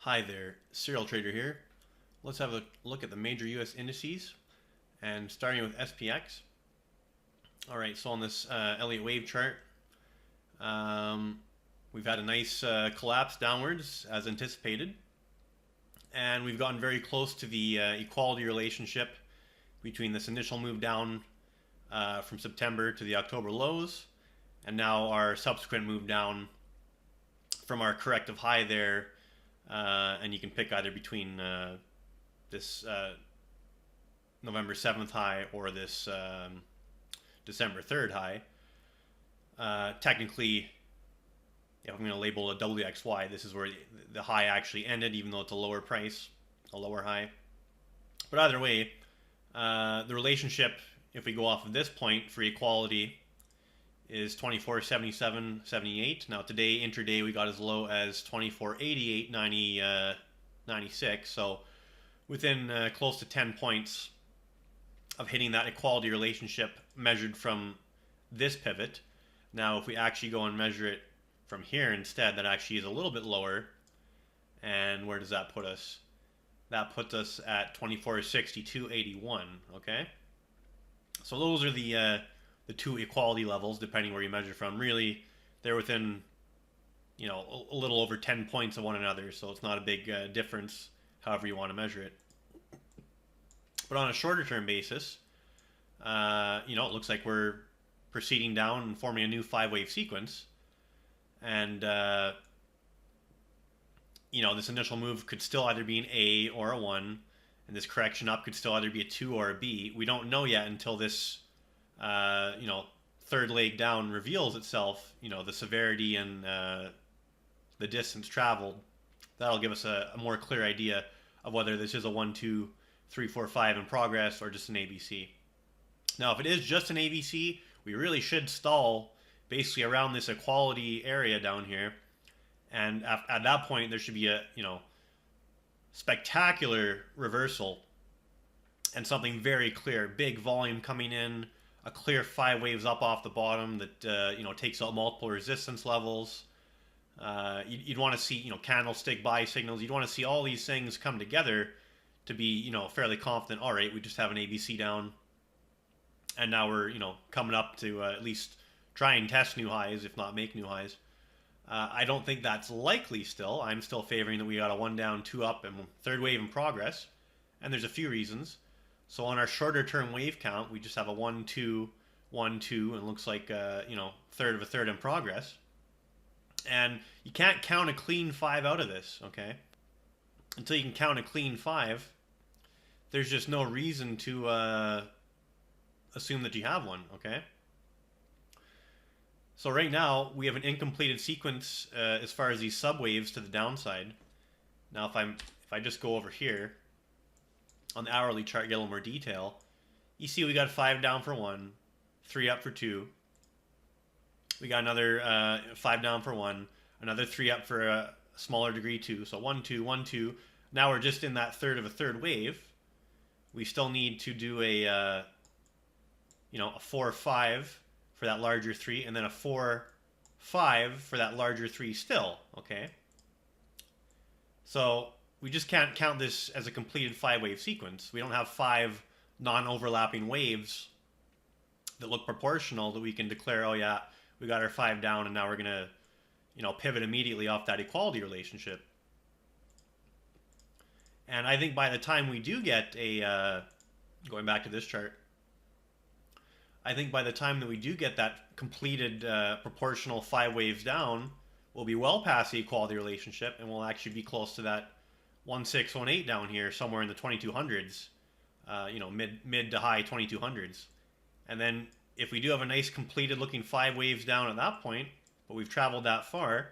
Hi there, Serial Trader here. Let's have a look at the major US indices and starting with SPX. Alright, so on this Elliott wave chart, we've had a nice collapse downwards as anticipated, and we've gotten very close to the equality relationship between this initial move down from September to the October lows, and now our subsequent move down from our corrective high there. And you can pick either between this November 7th high or this December 3rd high. Technically, if I'm going to label a WXY, this is where the high actually ended, even though it's a lower price, a lower high. But either way, the relationship, if we go off of this point for equality, is 24.77.78. Now today, intraday, we got as low as 24.88.96. So within close to 10 points of hitting that equality relationship measured from this pivot. Now if we actually go and measure it from here instead, that actually is a little bit lower. And where does that put us? That puts us at 24.62.81. Okay, so those are the two equality levels, depending where you measure from. Really, they're within, a little over 10 points of one another, so it's not a big difference, however you want to measure it. But on a shorter term basis, it looks like we're proceeding down and forming a new 5-wave sequence. And, this initial move could still either be an A or a 1, and this correction up could still either be a 2 or a B. We don't know yet until this third leg down reveals itself, the severity and the distance traveled. That'll give us a more clear idea of whether this is a 1, 2, 3, 4, 5 in progress or just an ABC. Now, if it is just an ABC, we really should stall basically around this equality area down here. And at that point, there should be a, spectacular reversal and something very clear. Big volume coming in, a clear 5 waves up off the bottom that takes out multiple resistance levels. You'd want to see candlestick buy signals. You'd want to see all these things come together to be fairly confident. All right, we just have an ABC down, and now we're coming up to at least try and test new highs, if not make new highs. I don't think that's likely still. I'm still favoring that we got a 1 down, 2 up, and third wave in progress, and there's a few reasons. So on our shorter term wave count, we just have a 1, 2, 1, 2, and it looks like third of a third in progress. And you can't count a clean 5 out of this, okay? Until you can count a clean 5, there's just no reason to assume that you have one, okay? So right now we have an incompleted sequence as far as these subwaves to the downside. Now if I just go over here on the hourly chart, get a little more detail, you see we got 5 down for 1, 3 up for 2. We got another 5 down for 1, another 3 up for a smaller degree 2. So 1, 2, 1, 2. Now we're just in that third of a third wave. We still need to do a 4, 5 for that larger 3, and then a 4, 5 for that larger 3 still, okay? So we just can't count this as a completed 5-wave sequence. We don't have 5 non-overlapping waves that look proportional that we can declare, oh yeah, we got our 5 down and now we're gonna pivot immediately off that equality relationship. And I think by the time we do get a going back to this chart, I think by the time that we do get that completed proportional 5 waves down, we'll be well past the equality relationship, and we'll actually be close to that 1618 down here, somewhere in the 2200s, mid to high 2200s. And then if we do have a nice completed looking 5 waves down at that point, but we've traveled that far,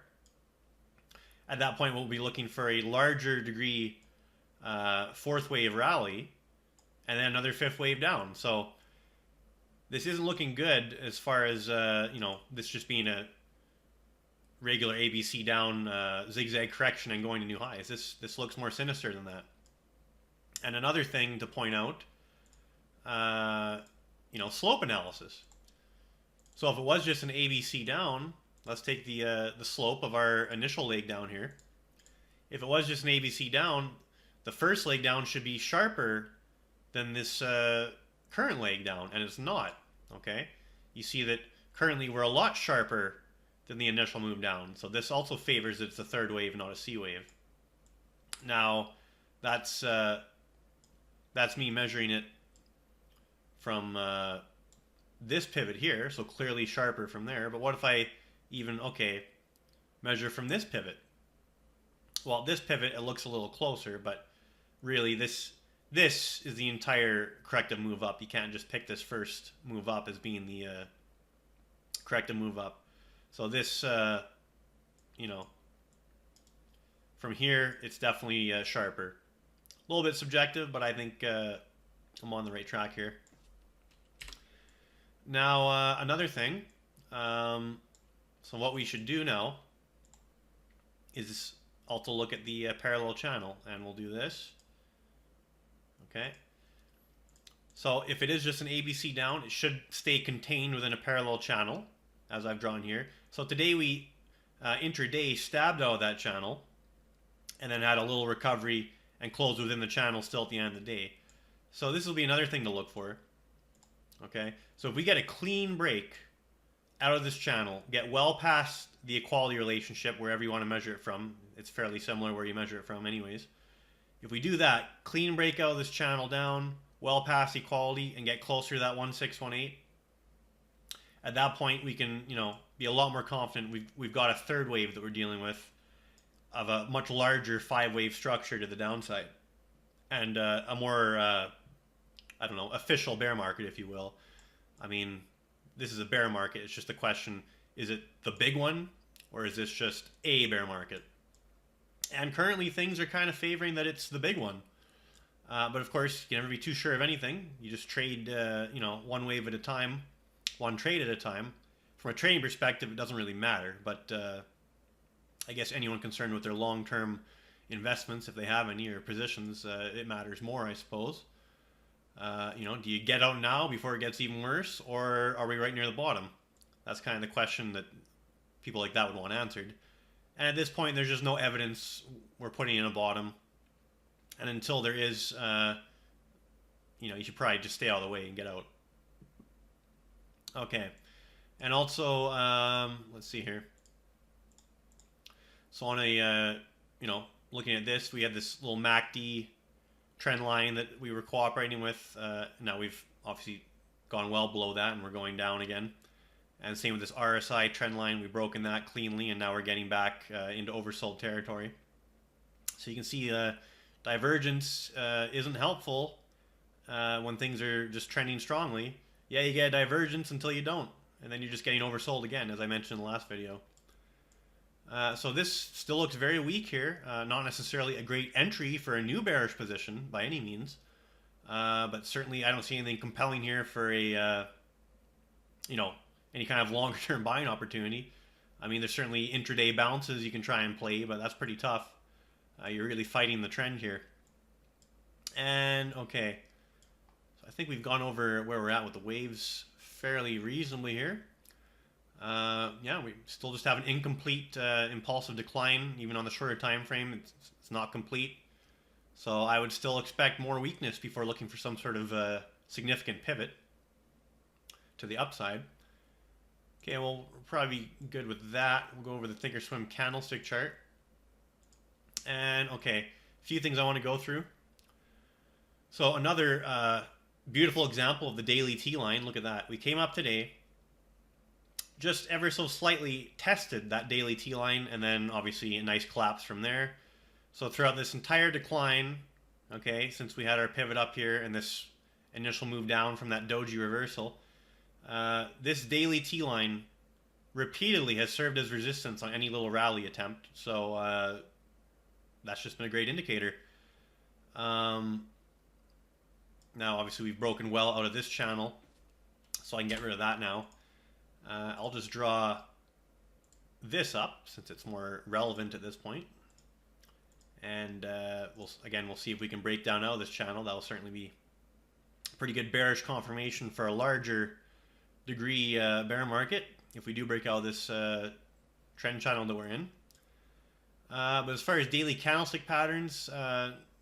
at that point we'll be looking for a larger degree 4th wave rally, and then another 5th wave down. So this isn't looking good as far as this just being a regular ABC down zigzag correction and going to new highs. This looks more sinister than that. And another thing to point out, slope analysis. So if it was just an ABC down, let's take the slope of our initial leg down here. if it was just an ABC down, the first leg down should be sharper than this current leg down, and it's not. Okay, you see that currently we're a lot sharper than the initial move down, so this also favors that it's a third wave, not a C wave. Now, that's me measuring it from this pivot here, so clearly sharper from there. But what if I even, okay, measure from this pivot? Well, this pivot, it looks a little closer, but really this is the entire corrective move up. You can't just pick this first move up as being the corrective move up. So this, you know, from here, it's definitely sharper. A little bit subjective, but I think I'm on the right track here. Now, another thing. So what we should do now is also look at the parallel channel, and we'll do this. Okay. So if it is just an ABC down, it should stay contained within a parallel channel, as I've drawn here. So today we intraday stabbed out of that channel, and then had a little recovery and closed within the channel still at the end of the day. So this will be another thing to look for. Okay, so if we get a clean break out of this channel, get well past the equality relationship wherever you want to measure it from, it's fairly similar where you measure it from anyways. If we do that, clean break out of this channel down, well past equality, and get closer to that 1618, at that point we can, you know, be a lot more confident we've got a third wave that we're dealing with of a much larger 5-wave structure to the downside, and a more I don't know, official bear market, if you will. I mean, this is a bear market. It's just a question, is it the big one, or is this just a bear market? And currently things are kind of favoring that it's the big one. But of course, you can never be too sure of anything. You just trade, you know, one wave at a time, one trade at a time. From a trading perspective, it doesn't really matter. But I guess anyone concerned with their long-term investments, if they have any, or positions, it matters more, I suppose. You know, do you get out now before it gets even worse, or are we right near the bottom? That's kind of the question that people like that would want answered. And at this point, there's just no evidence we're putting in a bottom. And until there is, you know, you should probably just stay out of the way and get out. Okay. And also, let's see here. So on a, you know, looking at this, we had this little MACD trend line that we were cooperating with. Now we've obviously gone well below that, and we're going down again. And same with this RSI trend line. We've broken that cleanly, and now we're getting back into oversold territory. So you can see divergence isn't helpful when things are just trending strongly. Yeah, you get a divergence until you don't, and then you're just getting oversold again, as I mentioned in the last video. So this still looks very weak here. Not necessarily a great entry for a new bearish position by any means. But certainly I don't see anything compelling here for a, you know, any kind of longer term buying opportunity. I mean, there's certainly intraday bounces you can try and play, but that's pretty tough. You're really fighting the trend here. And, okay. So I think we've gone over where we're at with the waves fairly reasonably here. Yeah, we still just have an incomplete impulsive decline, even on the shorter time frame. It's not complete. So I would still expect more weakness before looking for some sort of significant pivot to the upside. Okay, well, we'll probably be good with that. We'll go over the Thinkorswim candlestick chart. And, okay, a few things I want to go through. So another beautiful example of the daily T line. Look at that. We came up today, just ever so slightly tested that daily T line, and then obviously a nice collapse from there. So throughout this entire decline, okay, since we had our pivot up here and this initial move down from that doji reversal, this daily T line repeatedly has served as resistance on any little rally attempt. So that's just been a great indicator. Now obviously we've broken well out of this channel, so I can get rid of that now. I'll just draw this up since it's more relevant at this point. And we'll see if we can break down out of this channel. That'll certainly be a pretty good bearish confirmation for a larger degree bear market if we do break out of this trend channel that we're in. But as far as daily candlestick patterns,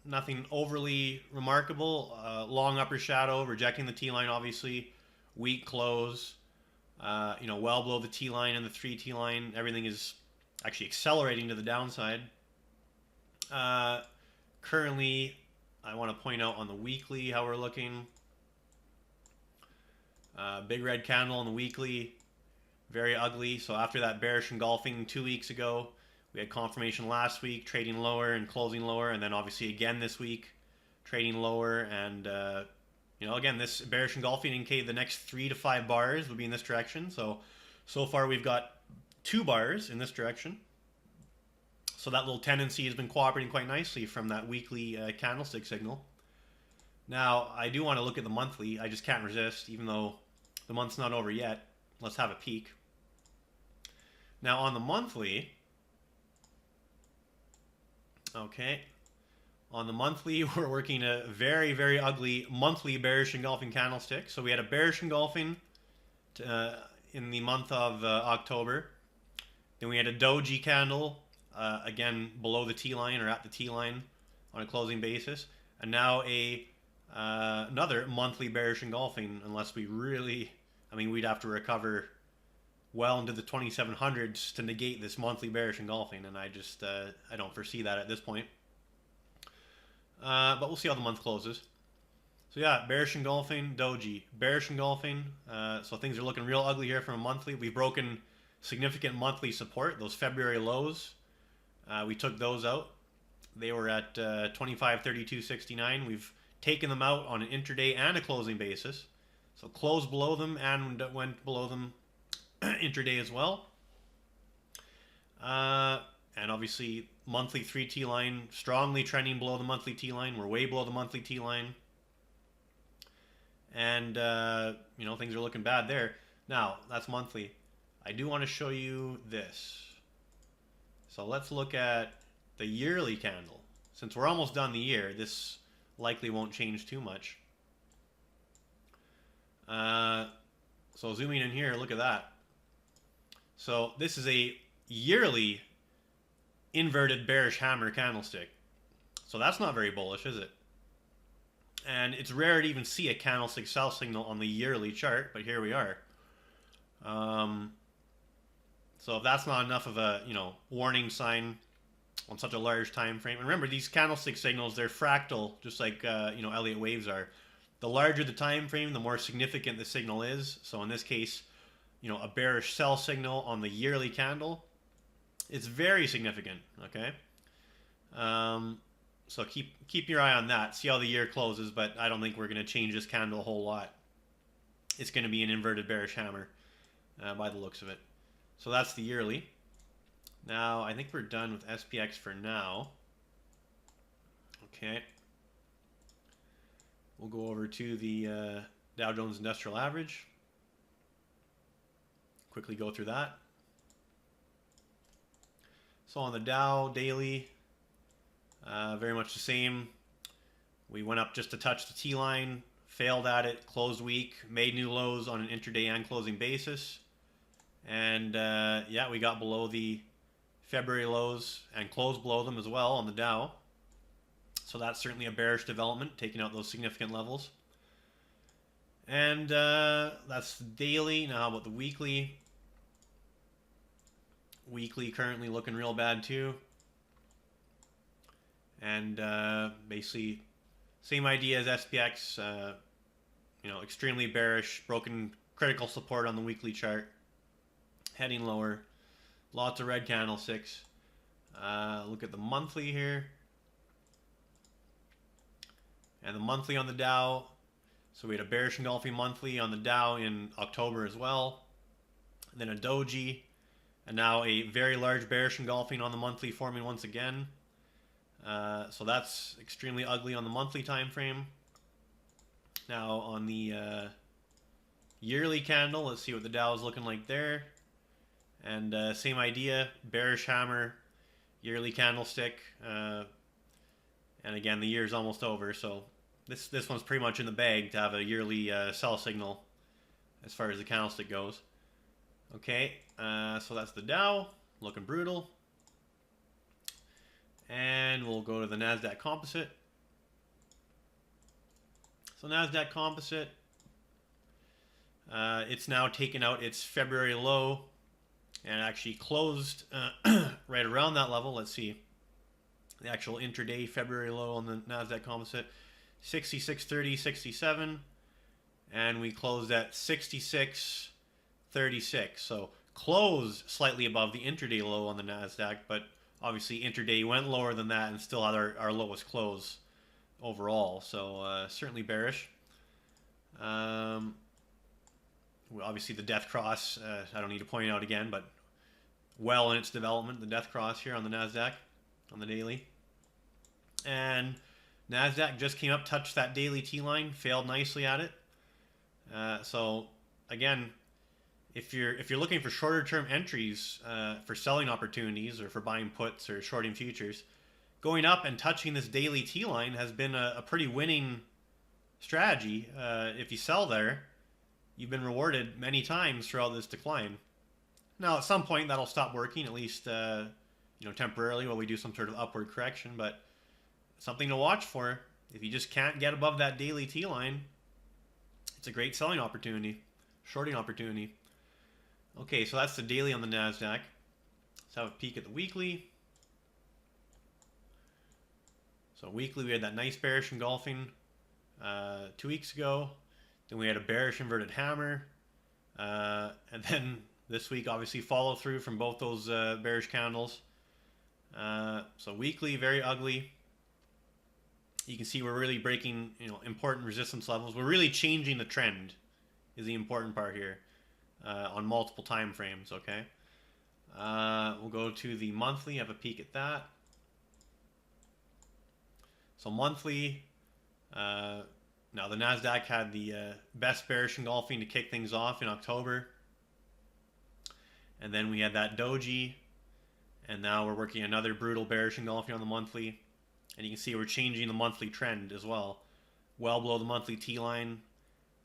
nothing overly remarkable. Long upper shadow, rejecting the T line, obviously. Weak close. Well below the T line and the 3T line. Everything is actually accelerating to the downside. Currently, I want to point out on the weekly how we're looking. Big red candle on the weekly. Very ugly. So after that bearish engulfing 2 weeks ago, we had confirmation last week, trading lower and closing lower, and then obviously again this week, trading lower. And again, this bearish engulfing indicated the next 3 to 5 bars would be in this direction. So far we've got 2 bars in this direction. So that little tendency has been cooperating quite nicely from that weekly candlestick signal. Now, I do want to look at the monthly. I just can't resist, even though the month's not over yet. Let's have a peek. Now, on the monthly, okay, on the monthly, we're working a very, very ugly monthly bearish engulfing candlestick. So we had a bearish engulfing in the month of October. Then we had a doji candle, again, below the T-line or at the T-line on a closing basis. And now another monthly bearish engulfing, unless we really, we'd have to recover well into the 2700s to negate this monthly bearish engulfing, and I just I don't foresee that at this point. But we'll see how the month closes. So yeah, bearish engulfing, doji, bearish engulfing. So things are looking real ugly here from a monthly. We've broken significant monthly support, those February lows. We took those out. They were at 25.32.69. We've taken them out on an intraday and a closing basis. So closed below them and went below them intraday as well. And obviously monthly 3T line strongly trending below the monthly T line. We're way below the monthly T line. And things are looking bad there. Now, that's monthly. I do want to show you this. So let's look at the yearly candle. Since we're almost done the year, this likely won't change too much. So zooming in here, look at that. So this is a yearly inverted bearish hammer candlestick. So that's not very bullish, is it? And it's rare to even see a candlestick sell signal on the yearly chart, but here we are. So if that's not enough of a warning sign on such a large time frame, and remember these candlestick signals, they're fractal, just like Elliott waves are. The larger the time frame, the more significant the signal is. So in this case, a bearish sell signal on the yearly candle, it's very significant. Okay. So keep your eye on that. See how the year closes, but I don't think we're going to change this candle a whole lot. It's going to be an inverted bearish hammer by the looks of it. So that's the yearly. Now, I think we're done with SPX for now. Okay. We'll go over to the Dow Jones Industrial Average. Quickly go through that. So on the Dow daily, very much the same. We went up just to touch the T-line, failed at it, closed weak, made new lows on an intraday and closing basis. And yeah, we got below the February lows and closed below them as well on the Dow. So that's certainly a bearish development, taking out those significant levels. And that's daily. Now how about the weekly? Weekly currently looking real bad too. And basically same idea as SPX, extremely bearish, broken critical support on the weekly chart, heading lower, lots of red candlesticks. Look at the monthly here, and the monthly on the Dow. So we had a bearish engulfing monthly on the Dow in October as well, and then a doji, and now a very large bearish engulfing on the monthly forming once again. So that's extremely ugly on the monthly time frame. Now on the yearly candle, let's see what the Dow is looking like there. And same idea, bearish hammer, yearly candlestick. And again, the year is almost over, so this one's pretty much in the bag to have a yearly sell signal as far as the candlestick goes. Okay, so that's the Dow, looking brutal. And we'll go to the Nasdaq Composite. So Nasdaq Composite, it's now taken out its February low and actually closed right around that level. Let's see the actual intraday February low on the Nasdaq Composite, 66.30, 67, and we closed at 66.36. So closed slightly above the intraday low on the Nasdaq, but obviously intraday went lower than that and still had our lowest close overall. So certainly bearish. Obviously the death cross, I don't need to point out again, but well in its development, the death cross here on the Nasdaq on the daily. And Nasdaq just came up, touched that daily T line, failed nicely at it. So again, if you're looking for shorter term entries for selling opportunities or for buying puts or shorting futures, going up and touching this daily T line has been a pretty winning strategy. If you sell there, you've been rewarded many times throughout this decline. Now, at some point, that'll stop working, at least temporarily, while we do some sort of upward correction. But something to watch for. If you just can't get above that daily T line, it's a great selling opportunity, shorting opportunity. Okay, so that's the daily on the Nasdaq. Let's have a peek at the weekly. So weekly, we had that nice bearish engulfing 2 weeks ago. Then we had a bearish inverted hammer. And then this week, obviously, follow through from both those bearish candles. So weekly, very ugly. You can see we're really breaking, important resistance levels. We're really changing the trend is the important part here on multiple time frames, okay? We'll go to the monthly, have a peek at that. So monthly, now the Nasdaq had the best bearish engulfing to kick things off in October. And then we had that doji. And now we're working another brutal bearish engulfing on the monthly. And you can see we're changing the monthly trend as well. Well below the monthly T-line.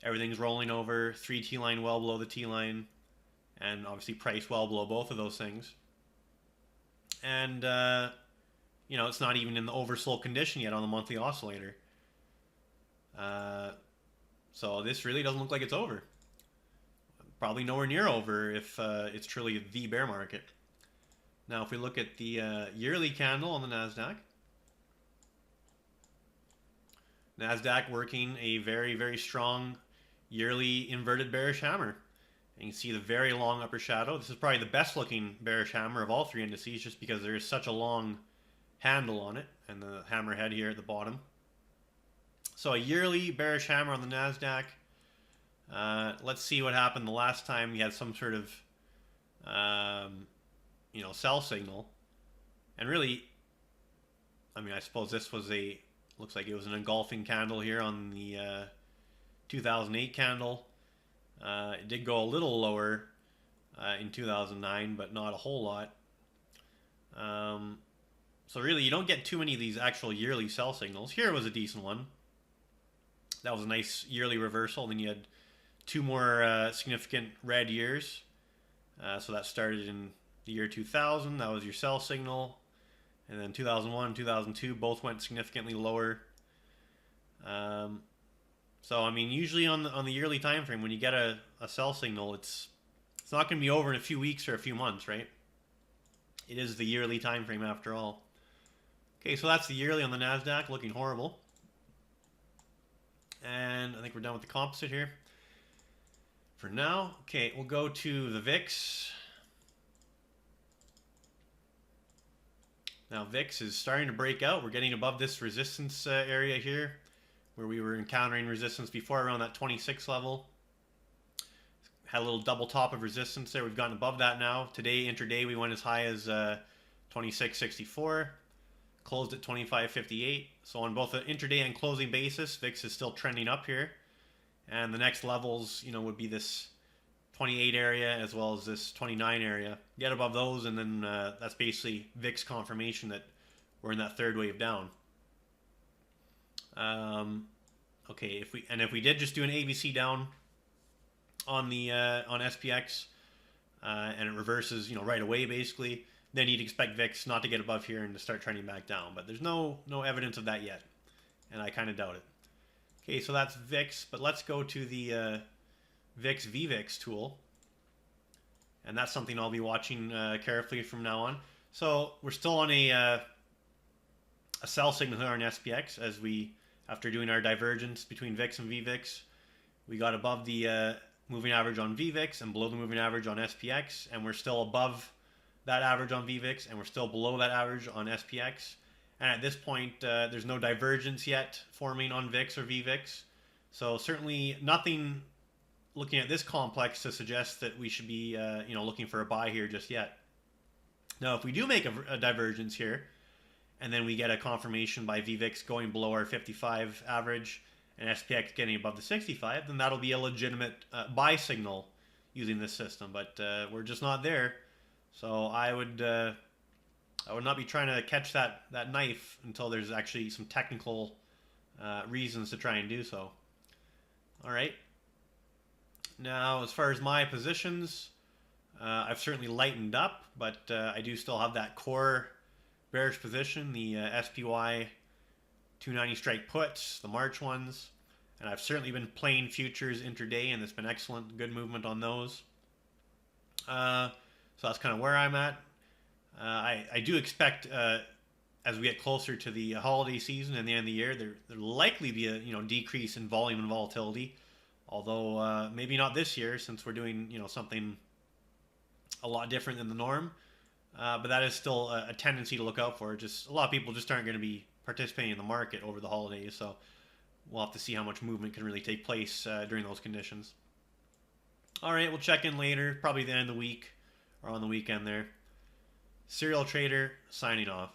Everything's rolling over. 3 T-line well below the T-line. And obviously price well below both of those things. And, it's not even in the oversold condition yet on the monthly oscillator. So this really doesn't look like it's over. Probably nowhere near over if it's truly the bear market. Now, if we look at the yearly candle on the Nasdaq, Nasdaq working a very, very strong yearly inverted bearish hammer. And you can see the very long upper shadow. This is probably the best looking bearish hammer of all 3 indices just because there is such a long handle on it and the hammerhead here at the bottom. So a yearly bearish hammer on the Nasdaq. Let's see what happened the last time we had some sort of sell signal. And really, I suppose this was looks like it was an engulfing candle here on the 2008 candle. It did go a little lower in 2009, but not a whole lot. So really, you don't get too many of these actual yearly sell signals. Here was a decent one. That was a nice yearly reversal. Then you had 2 more significant red years. So that started in the year 2000. That was your sell signal. And then 2001, 2002 both went significantly lower. So usually on the yearly time frame, when you get a sell signal, it's not going to be over in a few weeks or a few months, right? It is the yearly time frame after all. Okay, so that's the yearly on the Nasdaq, looking horrible. And I think we're done with the composite here for now. Okay, we'll go to the VIX. Now VIX is starting to break out. We're getting above this resistance area here where we were encountering resistance before around that 26 level. Had a little double top of resistance there. We've gotten above that now. Today, intraday, we went as high as 26.64. Closed at 25.58. So on both the intraday and closing basis, VIX is still trending up here. And the next levels, would be this 28 area as well as this 29 area. Get above those, and then that's basically VIX confirmation that we're in that third wave down. Okay, if we did just do an ABC down on the on SPX, and it reverses, right away basically, then you'd expect VIX not to get above here and to start trending back down. But there's no evidence of that yet, and I kind of doubt it. Okay, so that's VIX, but let's go to the VIX VVIX tool, and that's something I'll be watching carefully from now on. So we're still on a sell signal here on SPX, as we, after doing our divergence between VIX and VVIX, we got above the moving average on VVIX and below the moving average on SPX, and we're still above that average on VVIX, and we're still below that average on SPX. And at this point, there's no divergence yet forming on VIX or VVIX. So certainly nothing looking at this complex to suggest that we should be looking for a buy here just yet. Now, if we do make a divergence here, and then we get a confirmation by VVIX going below our 55 average and SPX getting above the 65, then that'll be a legitimate buy signal using this system. But we're just not there. So I would not be trying to catch that knife until there's actually some technical reasons to try and do so. All right. Now, as far as my positions, I've certainly lightened up, but I do still have that core bearish position, the SPY 290 strike puts, the March ones, and I've certainly been playing futures intraday, and there's been excellent, good movement on those. So that's kind of where I'm at. I do expect, as we get closer to the holiday season and the end of the year, there'll likely be a decrease in volume and volatility. Although maybe not this year, since we're doing something a lot different than the norm. But that is still a tendency to look out for. Just a lot of people just aren't going to be participating in the market over the holidays, so we'll have to see how much movement can really take place during those conditions. All right, we'll check in later, probably the end of the week or on the weekend there. Serial Trader signing off.